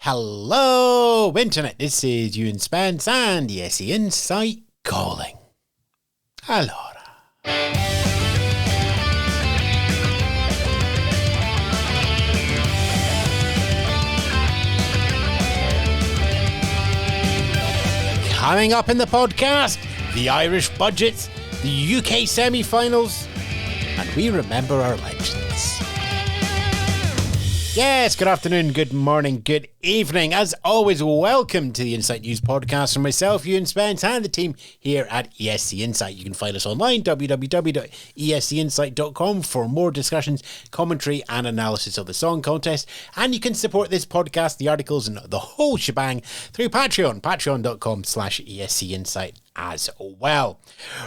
Hello, Internet. This is Ewan Spence and ESC Insight calling. Allora. Coming up in the podcast, the Irish budgets, the UK semi-finals, and we remember our legends. Yes, good afternoon, good morning, good evening. As always, welcome to the Insight News podcast from myself, Ewan Spence, and the team here at ESC Insight. You can find us online, www.escinsight.com, for more discussions, commentary and analysis of the song contest. And you can support this podcast, the articles and the whole shebang through Patreon, patreon.com/ESC Insight as well.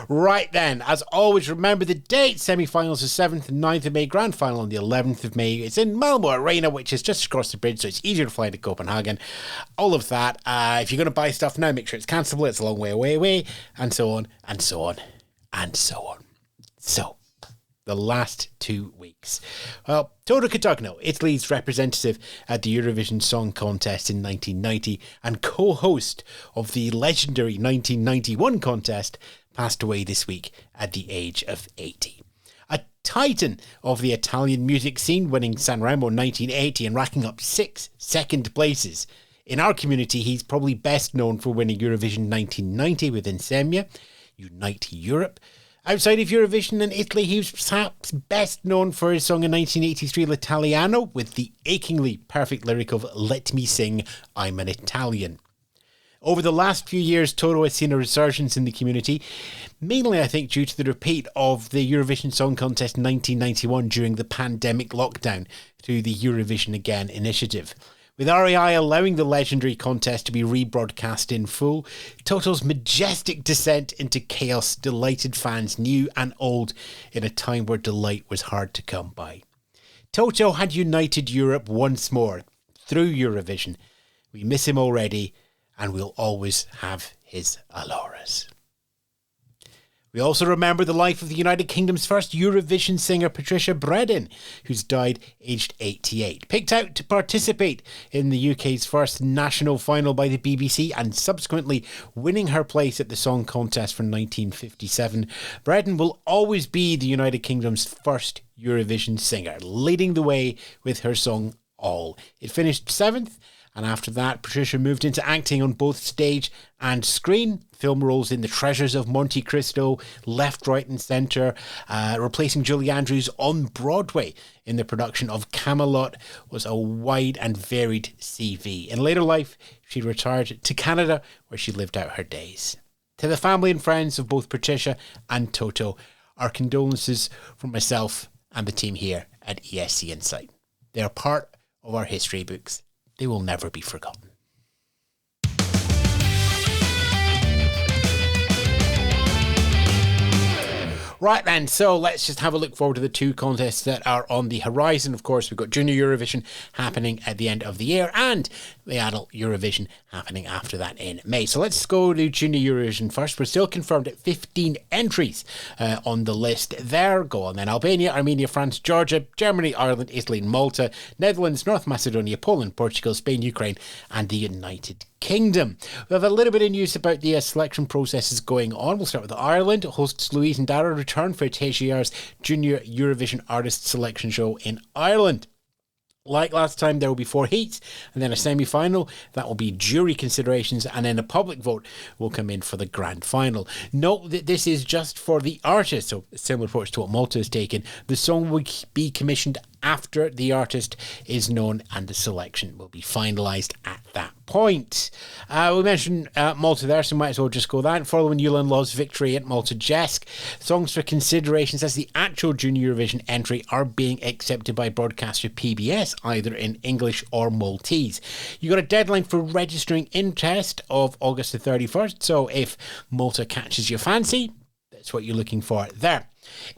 Right then, as always, remember the date. Semi-finals are 7th and 9th of May, grand final on the 11th of May. It's in Malmō Arena, which is just across the bridge, so it's easier to fly to Copenhagen. All of that. If you're going to buy stuff now, make sure it's cancelable. It's a long way away, and so on, and so on, and so on. So, the last 2 weeks. Well, Toto Cutugno, Italy's representative at the Eurovision Song Contest in 1990 and co-host of the legendary 1991 contest, passed away this week at the age of 80. A titan of the Italian music scene, winning Sanremo 1980 and racking up 6 second places. In our community, he's probably best known for winning Eurovision 1990 with Insieme, Unite Europe. Outside of Eurovision and Italy, he was perhaps best known for his song in 1983, L'Italiano, with the achingly perfect lyric of "Let me sing, I'm an Italian." Over the last few years, Toto has seen a resurgence in the community, mainly I think due to the repeat of the Eurovision Song Contest 1991 during the pandemic lockdown through the Eurovision Again initiative. With RAI allowing the legendary contest to be rebroadcast in full, Toto's majestic descent into chaos delighted fans new and old in a time where delight was hard to come by. Toto had united Europe once more through Eurovision. We miss him already, and we'll always have his allures. We also remember the life of the United Kingdom's first Eurovision singer, Patricia Bredin, who's died aged 88. Picked out to participate in the UK's first national final by the BBC and subsequently winning her place at the Song Contest for 1957, Bredin will always be the United Kingdom's first Eurovision singer, leading the way with her song All. It finished 7th. And after that, Patricia moved into acting on both stage and screen. Film roles in The Treasures of Monte Cristo, Left, Right and Centre, replacing Julie Andrews on Broadway in the production of Camelot, was a wide and varied CV. In later life, she retired to Canada, where she lived out her days. To the family and friends of both Patricia and Toto, our condolences from myself and the team here at ESC Insight. They are part of our history books. They will never be forgotten. Right then, so let's just have a look forward to the 2 contests that are on the horizon. Of course, we've got Junior Eurovision happening at the end of the year and the Adult Eurovision happening after that in May. So let's go to Junior Eurovision first. We're still confirmed at 15 entries on the list there. Go on then. Albania, Armenia, France, Georgia, Germany, Ireland, Italy and Malta, Netherlands, North Macedonia, Poland, Portugal, Spain, Ukraine and the United Kingdom. We have a little bit of news about the selection processes going on. We'll start with Ireland. Hosts Louise and Dara return for TGR's Junior Eurovision Artist Selection Show in Ireland. Like last time, there will be 4 heats and then a semi-final. That will be jury considerations and then a public vote will come in for the grand final. Note that this is just for the artist, so similar approach to what Malta has taken. The song will be commissioned after the artist is known and the selection will be finalised at that point. We mentioned Malta there, so might as well just go that. Following Yulan Law's victory at Malta Jesk, songs for considerations as the actual Junior Eurovision entry are being accepted by broadcaster PBS, either in English or Maltese. You got a deadline for registering interest of August the 31st, so if Malta catches your fancy, that's what you're looking for there.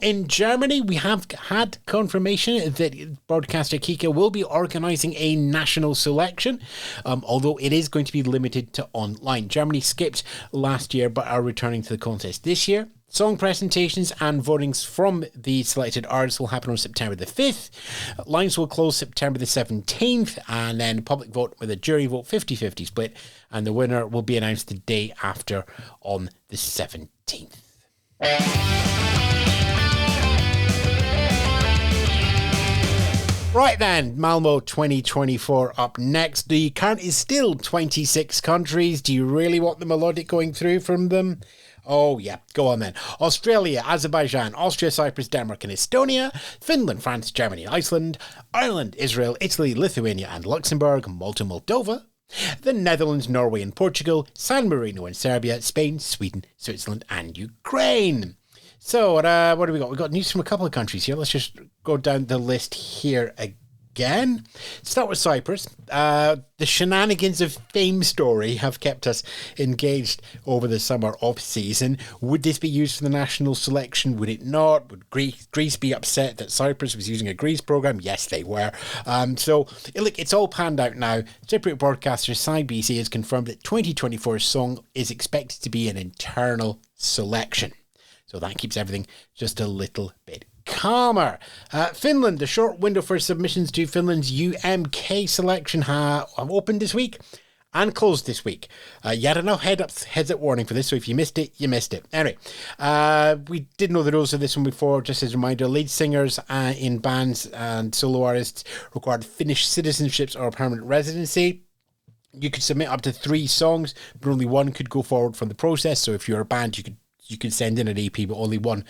In Germany, we have had confirmation that broadcaster Kika will be organising a national selection, although it is going to be limited to online. Germany skipped last year but are returning to the contest this year. Song presentations and votings from the selected artists will happen on September the 5th. Lines will close September the 17th, and then public vote with a jury vote 50-50 split, and the winner will be announced the day after on the 17th. Right then, Malmō 2024 up next. The count is still 26 countries. Do you really want the melodic going through from them? Oh yeah, go on then. Australia, Azerbaijan, Austria, Cyprus, Denmark and Estonia, Finland, France, Germany, Iceland, Ireland, Israel, Italy, Lithuania and Luxembourg, Malta, Moldova, the Netherlands, Norway and Portugal, San Marino and Serbia, Spain, Sweden, Switzerland and Ukraine. So, what do we got? We've got news from a couple of countries here. Let's just go down the list here again. Start with Cyprus. The shenanigans of Fame Story have kept us engaged over the summer off-season. Would this be used for the national selection? Would it not? Would Greece be upset that Cyprus was using a Greece programme? Yes, they were. So, look, it's all panned out now. Cypriot broadcaster CBC has confirmed that 2024's song is expected to be an internal selection. So that keeps everything just a little bit calmer. Finland, the short window for submissions to Finland's UMK selection have opened this week and closed this week. You had enough heads-up warning for this, so if you missed it, you missed it. Anyway, we did know the rules of this one before. Just as a reminder, lead singers in bands and solo artists required Finnish citizenships or permanent residency. You could submit up to 3 songs, but only one could go forward from the process. So if you're a band, you could send in an EP, but only one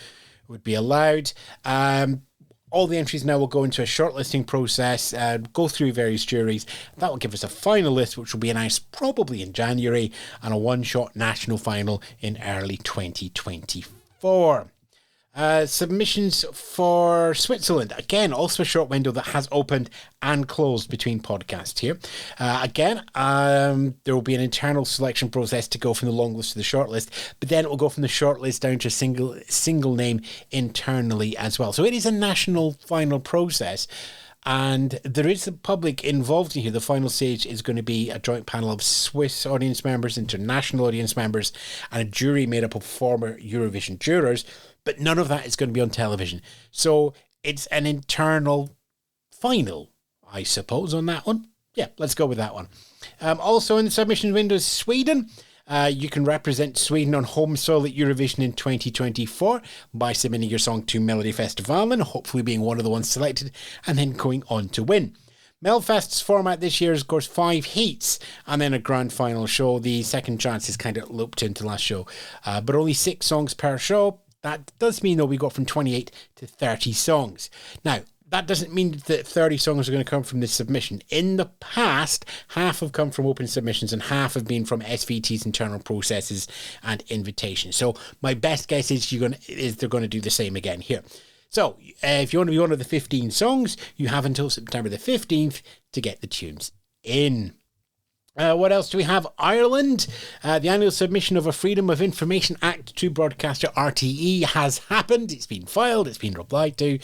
would be allowed. All the entries now will go into a shortlisting process, go through various juries. That will give us a final list, which will be announced probably in January, and a one-shot national final in early 2024. Submissions for Switzerland, again, also a short window that has opened and closed between podcasts here. There will be an internal selection process to go from the long list to the short list, but then it will go from the short list down to a single name internally as well. So it is a national final process. And there is the public involved in here. The final stage is going to be a joint panel of Swiss audience members, international audience members, and a jury made up of former Eurovision jurors. But none of that is going to be on television. So it's an internal final, I suppose, on that one. Yeah, let's go with that one. Also in the submission window is Sweden. You can represent Sweden on home soil at Eurovision in 2024 by submitting your song to Melodifestivalen, hopefully being one of the ones selected, and then going on to win. Melfest's format this year is, of course, 5 heats and then a grand final show. The second chance is kind of looped into last show, but only 6 songs per show. That does mean, though, we got from 28 to 30 songs. Now, that doesn't mean that 30 songs are going to come from this submission. In the past, half have come from open submissions and half have been from SVT's internal processes and invitations. So my best guess is they're going to do the same again here. So if you want to be one of the 15 songs, you have until September the 15th to get the tunes in. What else do we have? Ireland. The annual submission of a Freedom of Information Act to broadcaster RTE has happened. It's been filed. It's been replied to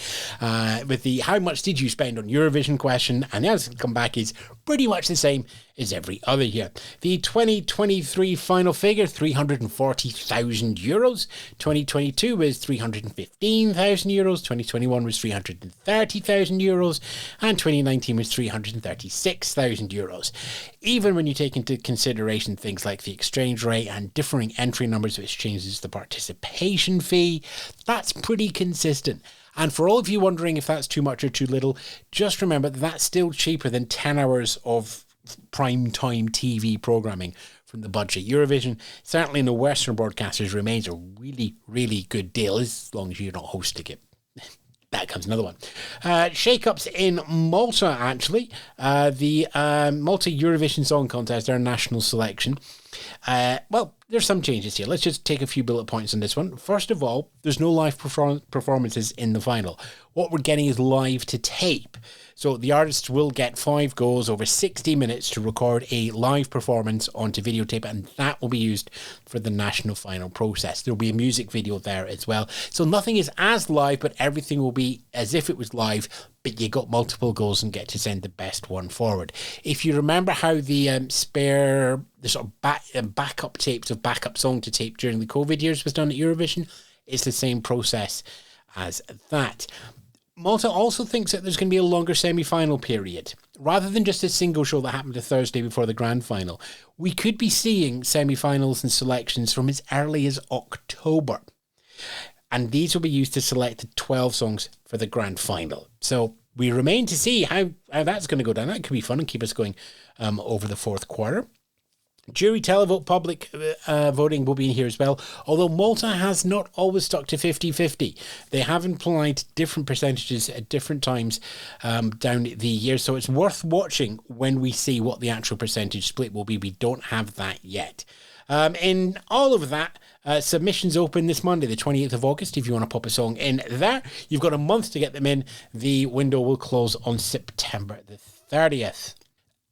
with the how much did you spend on Eurovision question. And the answer to come back is pretty much the same as every other year. The 2023 final figure, €340,000. 2022 was €315,000. 2021 was €330,000. And 2019 was €336,000. Even when you take into consideration things like the exchange rate and differing entry numbers, which changes the participation fee, that's pretty consistent. And for all of you wondering if that's too much or too little, just remember that that's still cheaper than 10 hours of prime time TV programming from the budget. Eurovision, certainly in the Western broadcasters, remains a really, really good deal as long as you're not hosting it. That comes another one. Shake-ups in Malta, actually. The Malta Eurovision Song Contest, their national selection. Well, there's some changes here. Let's just take a few bullet points on this one. First of all, there's no live performances in the final. What we're getting is live to tape. So the artists will get 5 goes over 60 minutes to record a live performance onto videotape, and that will be used for the national final process. There'll be a music video there as well. So nothing is as live, but everything will be as if it was live, but you got multiple goals and get to send the best one forward. If you remember how the sort of backup tapes of backup song to tape during the COVID years was done at Eurovision, It's the same process as that. Malta also thinks that there's going to be a longer semi-final period. Rather than just a single show that happened the Thursday before the grand final, we could be seeing semi-finals and selections from as early as October. And these will be used to select the 12 songs for the grand final. So we remain to see how that's going to go down. That could be fun and keep us going over the fourth quarter. Jury, televote, public voting will be in here as well, although Malta has not always stuck to 50-50. They have implied different percentages at different times down the year, so it's worth watching when we see what the actual percentage split will be. We don't have that yet. In all of that, submissions open this Monday, the 28th of August. If you want to pop a song in there, you've got a month to get them in. The window will close on September the 30th.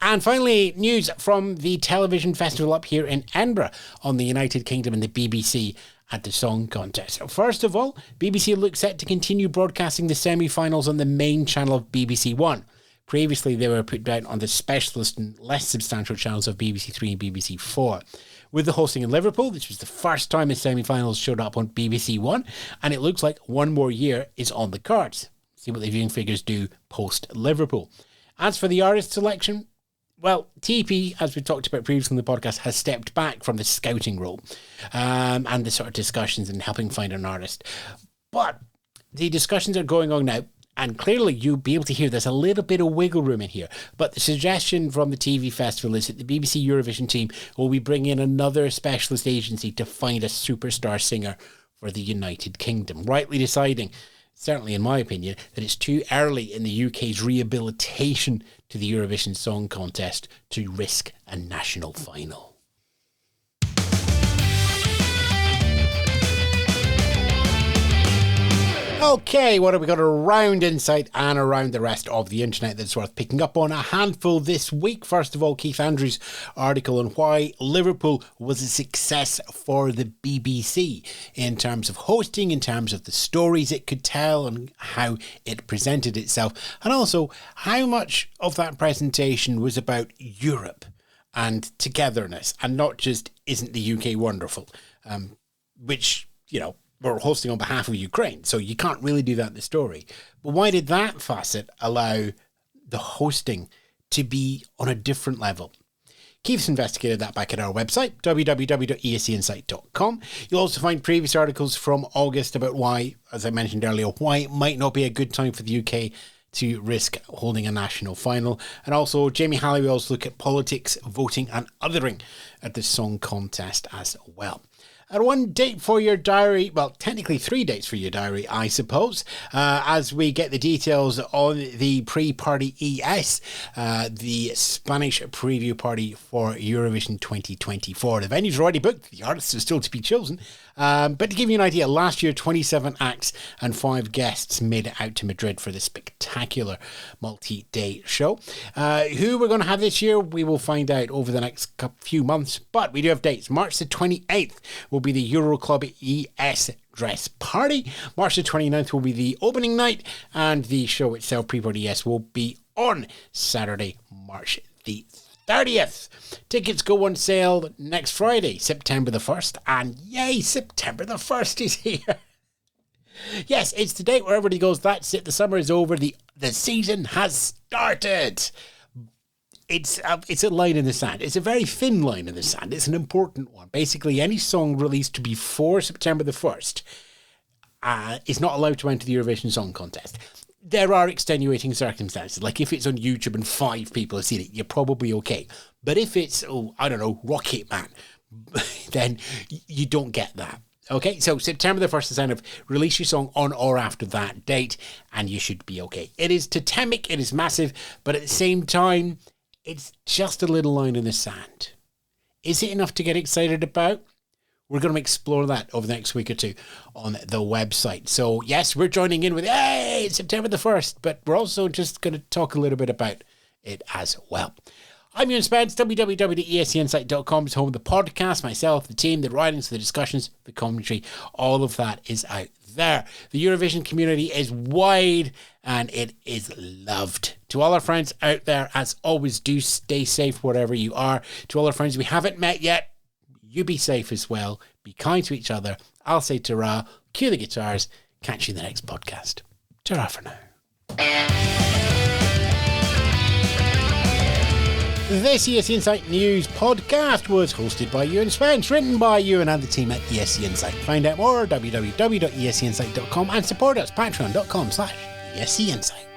And finally, news from the television festival up here in Edinburgh on the United Kingdom and the BBC at the Song Contest. First of all, BBC look set to continue broadcasting the semi-finals on the main channel of BBC One. Previously, they were put down on the specialist and less substantial channels of BBC Three and BBC Four. With the hosting in Liverpool, this was the first time the semi-finals showed up on BBC One, and it looks like one more year is on the cards. See what the viewing figures do post-Liverpool. As for the artist selection, well, TP, as we talked about previously in the podcast, has stepped back from the scouting role and the sort of discussions and helping find an artist. But the discussions are going on now, and clearly you'll be able to hear there's a little bit of wiggle room in here. But the suggestion from the TV festival is that the BBC Eurovision team will be bringing in another specialist agency to find a superstar singer for the United Kingdom, rightly deciding, certainly in my opinion, that it's too early in the UK's rehabilitation to the Eurovision Song Contest to risk a national final. Okay, what have we got around Insight and around the rest of the internet that's worth picking up on? A handful this week. First of all, Keith Andrews' article on why Liverpool was a success for the BBC in terms of hosting, in terms of the stories it could tell and how it presented itself, and also how much of that presentation was about Europe and togetherness and not just isn't the UK wonderful, which, you know, we're hosting on behalf of Ukraine, so you can't really do that in the story. But why did that facet allow the hosting to be on a different level? Keith's investigated that back at our website, www.escinsight.com. You'll also find previous articles from August about why, as I mentioned earlier, why it might not be a good time for the UK to risk holding a national final. And also Jamie Halliwell's look at politics, voting and othering at the Song Contest as well. And one date for your diary, well, technically 3 dates for your diary, I suppose, as we get the details on the pre-party ES, the Spanish preview party for Eurovision 2024. The venue's already booked, the artists are still to be chosen. But to give you an idea, last year 27 acts and 5 guests made it out to Madrid for the spectacular multi-day show. Who we're going to have this year, we will find out over the next few months, but we do have dates. March the 28th will be the Euro Club ES Dress Party. March the 29th will be the opening night, and the show itself, Pre-Party ES, will be on Saturday, March the 30th. Tickets go on sale next Friday, September the 1st, and yay, September the 1st is here. Yes, it's the date where everybody goes, that's it, the summer is over, the season has started. It's a line in the sand. It's a very thin line in the sand. It's an important one. Basically, any song released before September the 1st is not allowed to enter the Eurovision Song Contest. There are extenuating circumstances. Like if it's on YouTube and 5 people have seen it, you're probably okay. But if it's, Rocket Man, then you don't get that. Okay, so September the 1st is kind of release your song on or after that date, and you should be okay. It is totemic, it is massive, but at the same time, it's just a little line in the sand. Is it enough to get excited about? We're going to explore that over the next week or two on the website. So yes, we're joining in with, hey, it's September the 1st, but we're also just going to talk a little bit about it as well. I'm Ewan Spence, www.escinsight.com is home of the podcast, myself, the team, the writings, the discussions, the commentary, all of that is out there. The Eurovision community is wide and it is loved. To all our friends out there, as always, do stay safe wherever you are. To all our friends we haven't met yet, You be safe as well. Be kind to each other. I'll say ta-ra, cue the guitars. Catch you in the next podcast. Ta-ra for now. This ESC Insight News podcast was hosted by Ewan Spence, written by Ewan and the team at ESC Insight. Find out more at www.escinsight.com and support us patreon.com/ESC Insight.